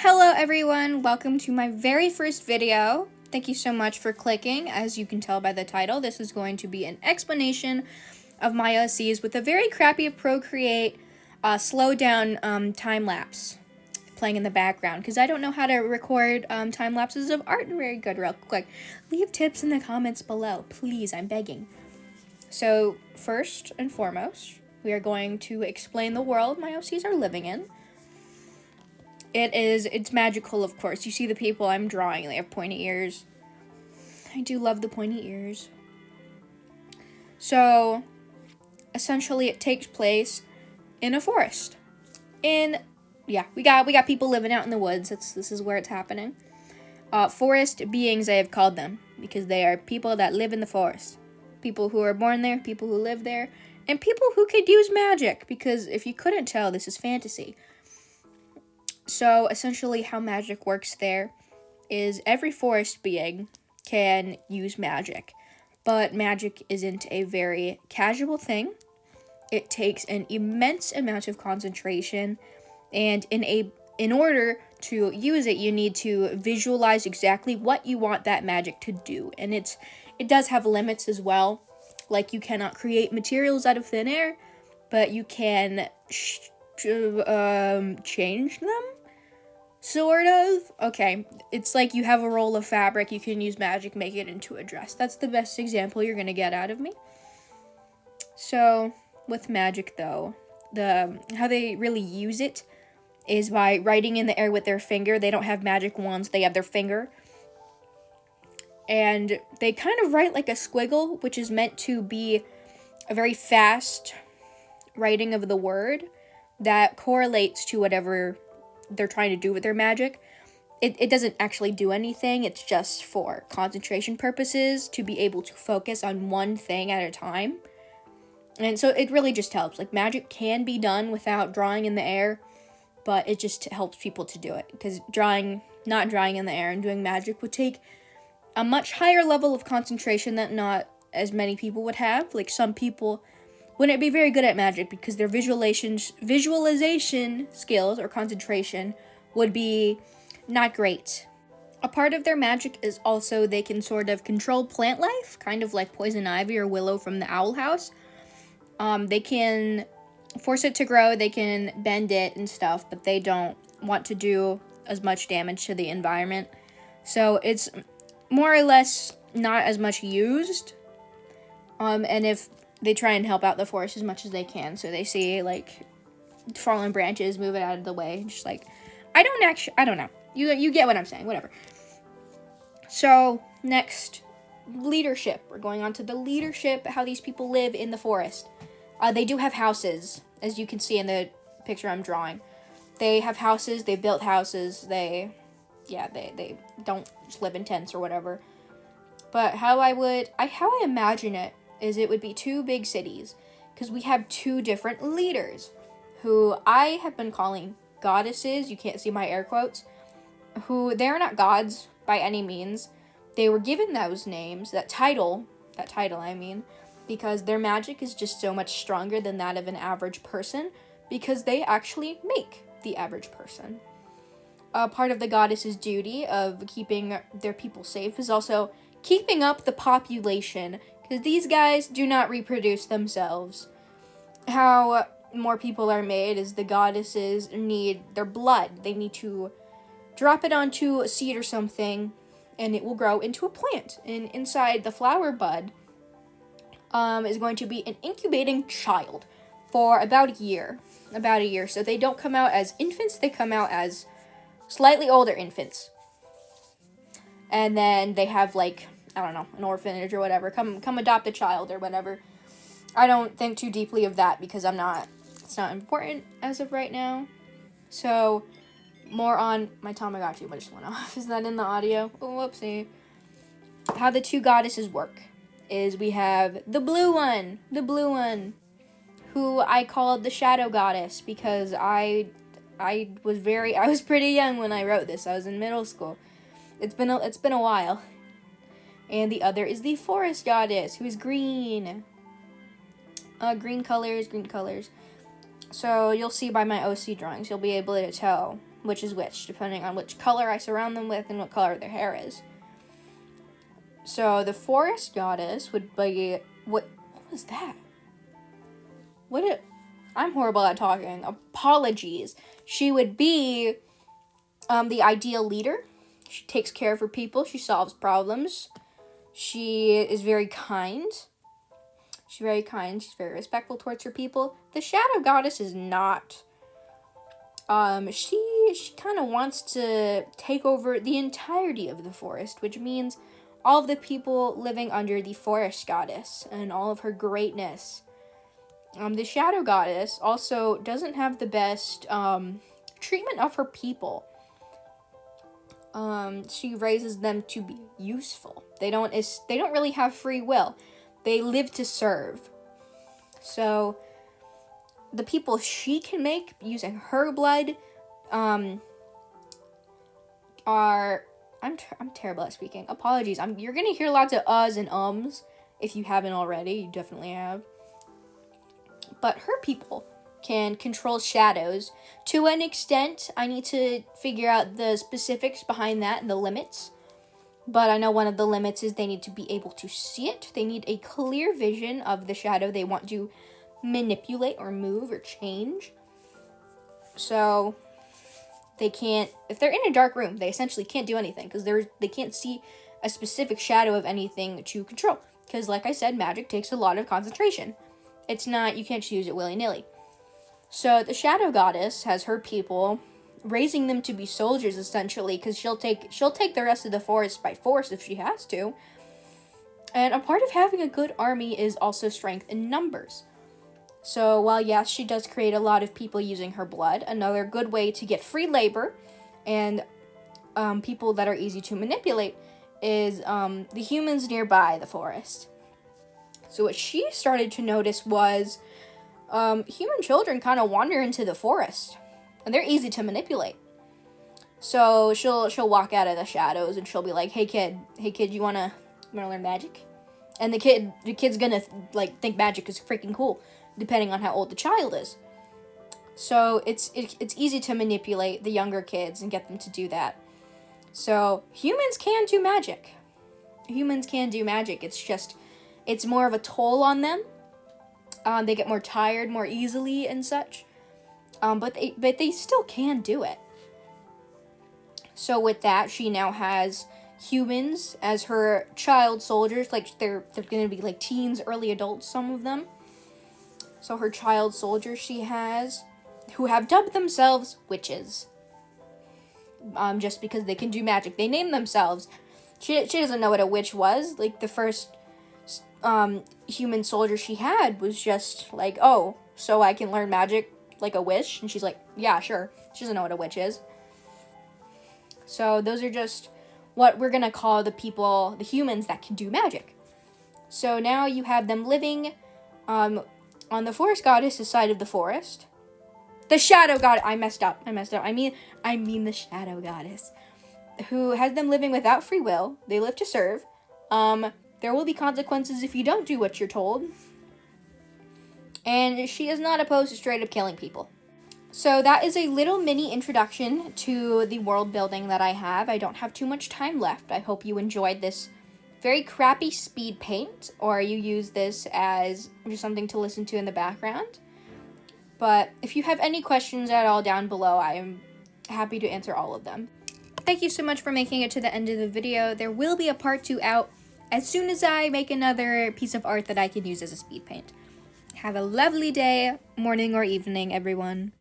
Hello everyone, welcome to my very first video. Thank you so much for clicking. As you can tell by the title, this is going to be an explanation of my OCs with a very crappy Procreate slow down time lapse playing in the background because I don't know how to record time lapses of art very good real quick. Leave tips in the comments below, please, I'm begging. So first and foremost, we are going to explain the world my OCs are living in. It's magical, of course. You see the people I'm drawing, they have pointy ears. I do love the pointy ears. So, essentially it takes place in a forest. We got people living out in the woods. This is where it's happening. Forest beings, I have called them, because they are people that live in the forest. People who are born there, people who live there, and people who could use magic, because if you couldn't tell, this is fantasy. So, essentially, how magic works there is every forest being can use magic, but magic isn't a very casual thing. It takes an immense amount of concentration, and in order to use it, you need to visualize exactly what you want that magic to do, and it does have limits as well. Like, you cannot create materials out of thin air, but you can change them, sort of. Okay, it's like you have a roll of fabric, you can use magic, make it into a dress. That's the best example you're gonna get out of me. So, with magic though, how they really use it is by writing in the air with their finger. They don't have magic wands, they have their finger. And they kind of write like a squiggle, which is meant to be a very fast writing of the word that correlates to whatever they're trying to do with their magic. It doesn't actually do anything. It's just for concentration purposes, to be able to focus on one thing at a time. And so it really just helps. Like, magic can be done without drawing in the air, but it just helps people to do it. Because not drawing in the air and doing magic would take a much higher level of concentration that not as many people would have. Like, some people wouldn't be very good at magic because their visualization skills or concentration would be not great. A part of their magic is also they can sort of control plant life, kind of like poison ivy or willow from the owl house. They can force it to grow, they can bend it and stuff, but they don't want to do as much damage to the environment. So it's more or less not as much used. And if they try and help out the forest as much as they can, so they see like fallen branches, move it out of the way. Just like, I don't know. You get what I'm saying. Whatever. So next, leadership. We're going on to the leadership. How these people live in the forest. They do have houses, as you can see in the picture I'm drawing. They have houses. They built houses. They don't just live in tents or whatever. But how I imagine it is it would be two big cities, because we have two different leaders, who I have been calling goddesses. You can't see my air quotes. Who, they are not gods by any means. They were given those names, that title I mean, because their magic is just so much stronger than that of an average person, because they actually make the average person. Part of the goddess's duty of keeping their people safe is also keeping up the population, because these guys do not reproduce themselves. How more people are made is the goddesses need their blood. They need to drop it onto a seed or something, and it will grow into a plant. And inside the flower bud is going to be an incubating child for about a year. So they don't come out as infants, they come out as slightly older infants. And then they have, like, I don't know, an orphanage or whatever. Come adopt a child or whatever. I don't think too deeply of that because it's not important as of right now. So, more on my Tamagotchi, but just went off. Is that in the audio? Oh, whoopsie. How the two goddesses work is we have the blue one, who I called the shadow goddess because I was pretty young when I wrote this. I was in middle school. It's been a while. And the other is the forest goddess, who is green. Green colors. So you'll see by my OC drawings, you'll be able to tell which is which, depending on which color I surround them with and what color their hair is. So the forest goddess would be, what was that? I'm horrible at talking. Apologies. She would be the ideal leader. She takes care of her people. She solves problems. She is very kind. She's very kind. She's very respectful towards her people. The shadow goddess is not. She kind of wants to take over the entirety of the forest, which means all of the people living under the forest goddess and all of her greatness. The shadow goddess also doesn't have the best treatment of her people. She raises them to be useful. They don't really have free will. They live to serve. So the people she can make using her blood are I'm terrible at speaking. Apologies. You're gonna hear lots of uhs and ums if you haven't already. You definitely have. But her people can control shadows to an extent. I need to figure out the specifics behind that and the limits. But I know one of the limits is they need to be able to see it. They need a clear vision of the shadow they want to manipulate or move or change. So they can't, if they're in a dark room, they essentially can't do anything because they can't see a specific shadow of anything to control. Because like I said, magic takes a lot of concentration. It's not, you can't just use it willy-nilly. So the shadow goddess has her people, raising them to be soldiers essentially, because she'll take the rest of the forest by force if she has to. And a part of having a good army is also strength in numbers. So while yes, she does create a lot of people using her blood, another good way to get free labor and people that are easy to manipulate is the humans nearby the forest. So what she started to notice was human children kind of wander into the forest, and they're easy to manipulate. So she'll walk out of the shadows and she'll be like, "Hey kid, you wanna learn magic?" And the kid's gonna like think magic is freaking cool, depending on how old the child is. So it's easy to manipulate the younger kids and get them to do that. So humans can do magic. It's more of a toll on them. They get more tired more easily and such. But they still can do it. So with that, she now has humans as her child soldiers. Like they're going to be like teens, early adults, some of them. So her child soldiers she has, who have dubbed themselves witches. Just because they can do magic. They name themselves. She doesn't know what a witch was. Like the first human soldier she had was just like, "Oh, so I can learn magic like a witch?" And she's like, "Yeah, sure." She doesn't know what a witch is. So those are just what we're gonna call the people, the humans that can do magic. So now you have them living on the forest goddess' side of the forest. The shadow god. I messed up. I mean the shadow goddess, who has them living without free will. They live to serve. There will be consequences if you don't do what you're told. And she is not opposed to straight up killing people. So that is a little mini introduction to the world building that I have. I don't have too much time left. I hope you enjoyed this very crappy speed paint, or you use this as just something to listen to in the background. But if you have any questions at all down below, I am happy to answer all of them. Thank you so much for making it to the end of the video. There will be a part 2 out as soon as I make another piece of art that I can use as a speed paint. Have a lovely day, morning or evening, everyone.